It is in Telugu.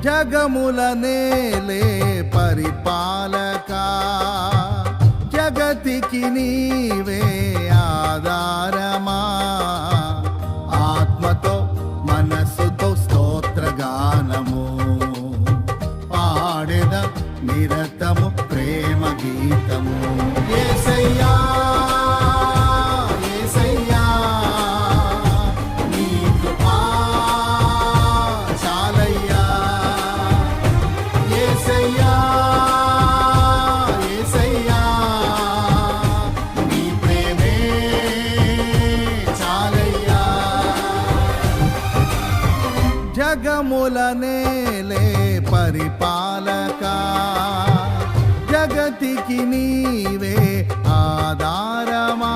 జగముల నేలే పరిపాలక, జగతికి నీవే ఆధారమా. ఆత్మతో మనస్సుతో స్తోత్రగానము పాడెద నిరతము ప్రేమ గీతము. యేసయ్యా యేసయ్యా నీ కృపా చాలయ్యా. యేసయ్యా యేసయ్యా నీ ప్రేమే చాలయ్యా. జగముల నేలే పరిపాలక, జగతికి నీవే ఆధారమా.